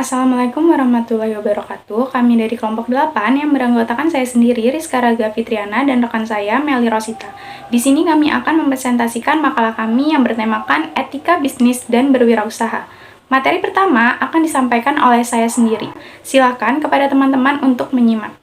Assalamualaikum warahmatullahi wabarakatuh. Kami dari kelompok 8 yang beranggotakan saya sendiri, Rizka Raga Fitriana, dan rekan saya, Meli Rosita. Di sini kami akan mempresentasikan makalah kami yang bertemakan etika bisnis dan berwirausaha. Materi pertama akan disampaikan oleh saya sendiri. Silakan kepada teman-teman untuk menyimak.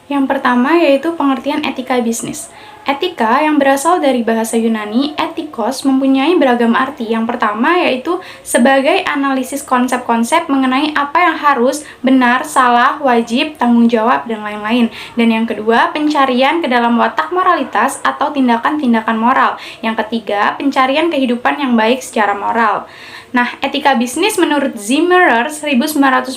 Yang pertama yaitu pengertian etika bisnis. Etika yang berasal dari bahasa Yunani, etikos, mempunyai beragam arti. Yang pertama yaitu sebagai analisis konsep-konsep mengenai apa yang harus, benar, salah, wajib, tanggung jawab, dan lain-lain. Dan yang kedua, pencarian ke dalam watak moralitas atau tindakan-tindakan moral. Yang ketiga, pencarian kehidupan yang baik secara moral. Nah, etika bisnis menurut Zimmerer 1996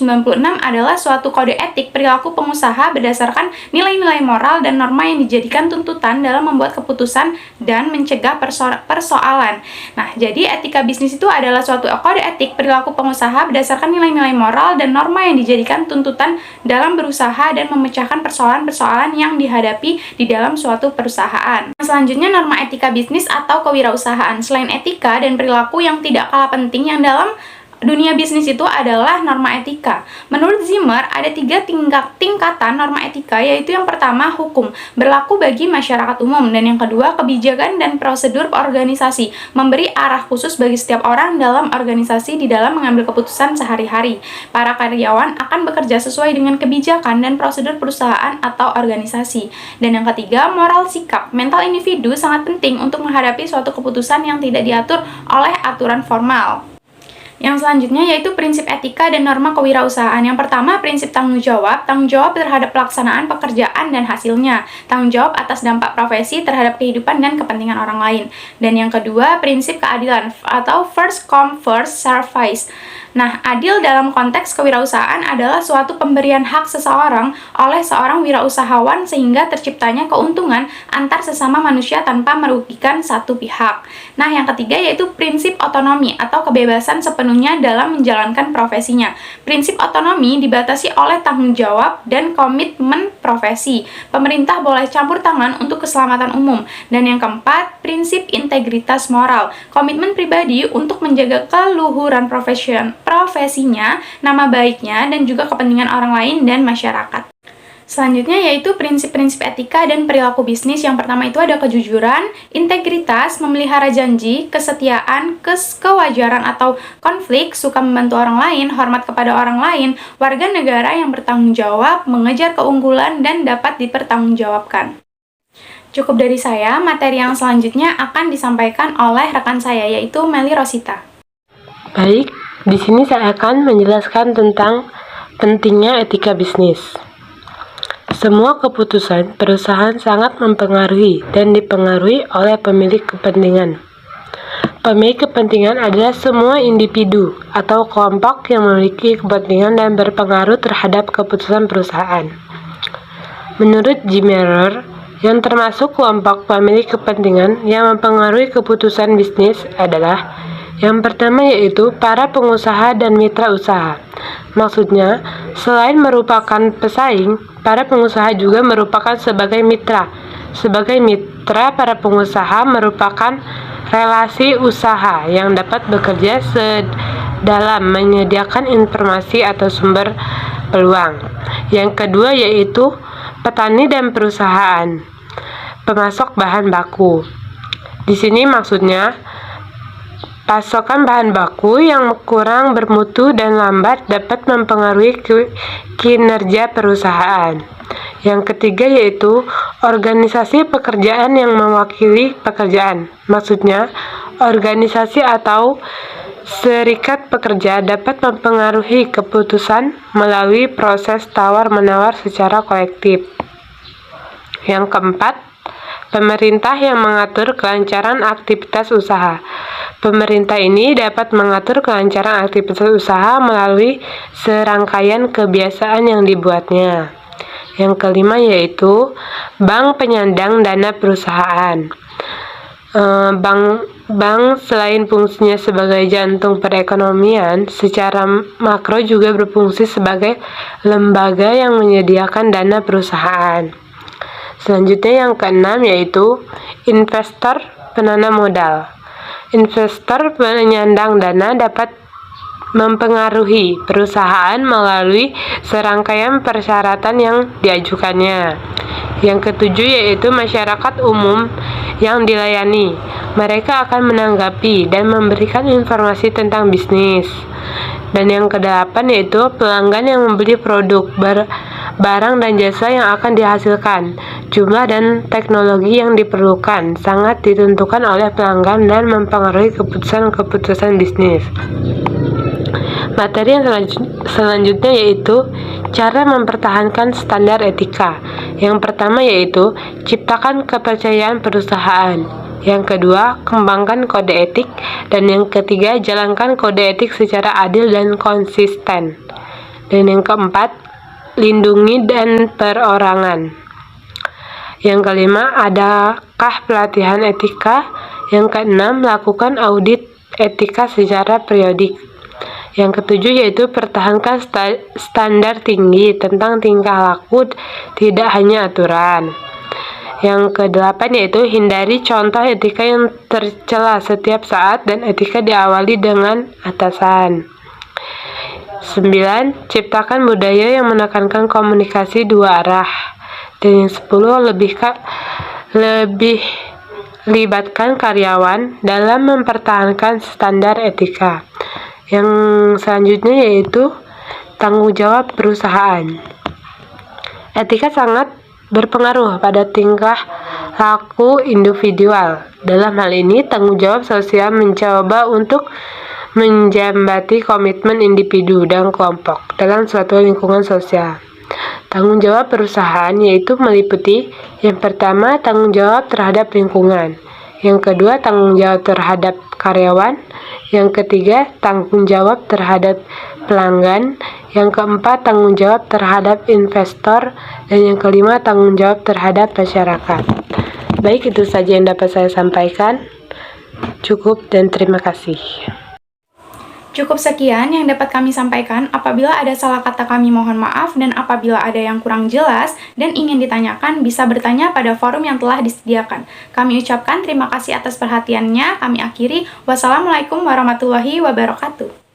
adalah suatu kode etik perilaku pengusaha berdasarkan nilai-nilai moral dan norma yang dijadikan tuntutan dalam membuat keputusan dan mencegah persoalan. Nah, jadi etika bisnis itu adalah suatu kode etik perilaku pengusaha berdasarkan nilai-nilai moral dan norma yang dijadikan tuntutan dalam berusaha dan memecahkan persoalan-persoalan yang dihadapi di dalam suatu perusahaan. Selanjutnya, norma etika bisnis atau kewirausahaan. Selain etika dan perilaku yang tidak kalah penting yang dalam dunia bisnis itu adalah norma etika. Menurut Zimmer, ada 3 tingkatan norma etika, yaitu yang pertama, hukum, berlaku bagi masyarakat umum, dan yang kedua, kebijakan dan prosedur organisasi, memberi arah khusus bagi setiap orang dalam organisasi di dalam mengambil keputusan sehari-hari. Para karyawan akan bekerja sesuai dengan kebijakan dan prosedur perusahaan atau organisasi. Dan yang ketiga, moral sikap, mental individu sangat penting untuk menghadapi suatu keputusan yang tidak diatur oleh aturan formal. Yang selanjutnya yaitu prinsip etika dan norma kewirausahaan. Yang pertama, prinsip tanggung jawab terhadap pelaksanaan pekerjaan dan hasilnya. Tanggung jawab atas dampak profesi terhadap kehidupan dan kepentingan orang lain. Dan yang kedua, prinsip keadilan atau first come first service. Nah, adil dalam konteks kewirausahaan adalah suatu pemberian hak seseorang oleh seorang wirausahawan sehingga terciptanya keuntungan antar sesama manusia tanpa merugikan satu pihak. Nah, yang ketiga yaitu prinsip otonomi atau kebebasan sepenuhnya dalam menjalankan profesinya. Prinsip otonomi dibatasi oleh tanggung jawab dan komitmen profesi. Pemerintah boleh campur tangan untuk keselamatan umum. Dan yang keempat, prinsip integritas moral. Komitmen pribadi untuk menjaga keluhuran profesinya, nama baiknya, dan juga kepentingan orang lain dan masyarakat. Selanjutnya yaitu prinsip-prinsip etika dan perilaku bisnis. Yang pertama itu ada kejujuran, integritas, memelihara janji, kesetiaan, kewajaran atau konflik, suka membantu orang lain, hormat kepada orang lain, warga negara yang bertanggung jawab, mengejar keunggulan, dan dapat dipertanggungjawabkan. Cukup dari saya, materi yang selanjutnya akan disampaikan oleh rekan saya yaitu Meli Rosita. Baik, di sini saya akan menjelaskan tentang pentingnya etika bisnis. Semua keputusan perusahaan sangat mempengaruhi dan dipengaruhi oleh pemilik kepentingan. Pemilik kepentingan adalah semua individu atau kelompok yang memiliki kepentingan dan berpengaruh terhadap keputusan perusahaan. Menurut Zimmerer, yang termasuk kelompok pemilik kepentingan yang mempengaruhi keputusan bisnis adalah yang pertama yaitu para pengusaha dan mitra usaha. Maksudnya, selain merupakan pesaing, para pengusaha juga merupakan sebagai mitra. Sebagai mitra, para pengusaha merupakan relasi usaha yang dapat bekerja dalam menyediakan informasi atau sumber peluang. Yang kedua yaitu petani dan perusahaan pemasok bahan baku. Di sini maksudnya pasokan bahan baku yang kurang bermutu dan lambat dapat mempengaruhi kinerja perusahaan. Yang ketiga yaitu organisasi pekerjaan yang mewakili pekerjaan. Maksudnya, organisasi atau serikat pekerja dapat mempengaruhi keputusan melalui proses tawar-menawar secara kolektif. Yang keempat, pemerintah yang mengatur kelancaran aktivitas usaha. Pemerintah ini dapat mengatur kelancaran aktivitas usaha melalui serangkaian kebiasaan yang dibuatnya. Yang kelima yaitu bank penyandang dana perusahaan. Bank selain fungsinya sebagai jantung perekonomian, secara makro juga berfungsi sebagai lembaga yang menyediakan dana perusahaan. Selanjutnya yang keenam yaitu investor penanam modal. Investor penyandang dana dapat mempengaruhi perusahaan melalui serangkaian persyaratan yang diajukannya. Yang ketujuh yaitu masyarakat umum yang dilayani. Mereka akan menanggapi dan memberikan informasi tentang bisnis. Dan yang kedelapan yaitu pelanggan yang membeli produk, barang dan jasa yang akan dihasilkan. Jumlah dan teknologi yang diperlukan sangat ditentukan oleh pelanggan dan mempengaruhi keputusan-keputusan bisnis. Materi yang selanjutnya yaitu cara mempertahankan standar etika. Yang pertama yaitu ciptakan kepercayaan perusahaan. Yang kedua, kembangkan kode etik. Dan yang ketiga, jalankan kode etik secara adil dan konsisten. Dan yang keempat, lindungi dan perorangan. Yang kelima, adakah pelatihan etika? Yang keenam, lakukan audit etika secara periodik. Yang ketujuh yaitu pertahankan standar tinggi tentang tingkah laku, tidak hanya aturan. Yang kedelapan yaitu hindari contoh etika yang tercela setiap saat dan etika diawali dengan atasan. 9. Ciptakan budaya yang menekankan komunikasi dua arah. Dan yang 10. Lebih libatkan karyawan dalam mempertahankan standar etika. Yang selanjutnya yaitu tanggung jawab perusahaan. Etika sangat berpengaruh pada tingkah laku individual. Dalam hal ini, tanggung jawab sosial mencoba untuk menjambati komitmen individu dan kelompok dalam suatu lingkungan sosial. Tanggung jawab perusahaan yaitu meliputi yang pertama, tanggung jawab terhadap lingkungan. Yang kedua, tanggung jawab terhadap karyawan. Yang ketiga, tanggung jawab terhadap pelanggan. Yang keempat, tanggung jawab terhadap investor. Dan yang kelima, tanggung jawab terhadap masyarakat. Baik, itu saja yang dapat saya sampaikan. Cukup dan terima kasih. Cukup sekian yang dapat kami sampaikan. Apabila ada salah kata kami mohon maaf, dan apabila ada yang kurang jelas dan ingin ditanyakan, bisa bertanya pada forum yang telah disediakan. Kami ucapkan terima kasih atas perhatiannya. Kami akhiri. Wassalamualaikum warahmatullahi wabarakatuh.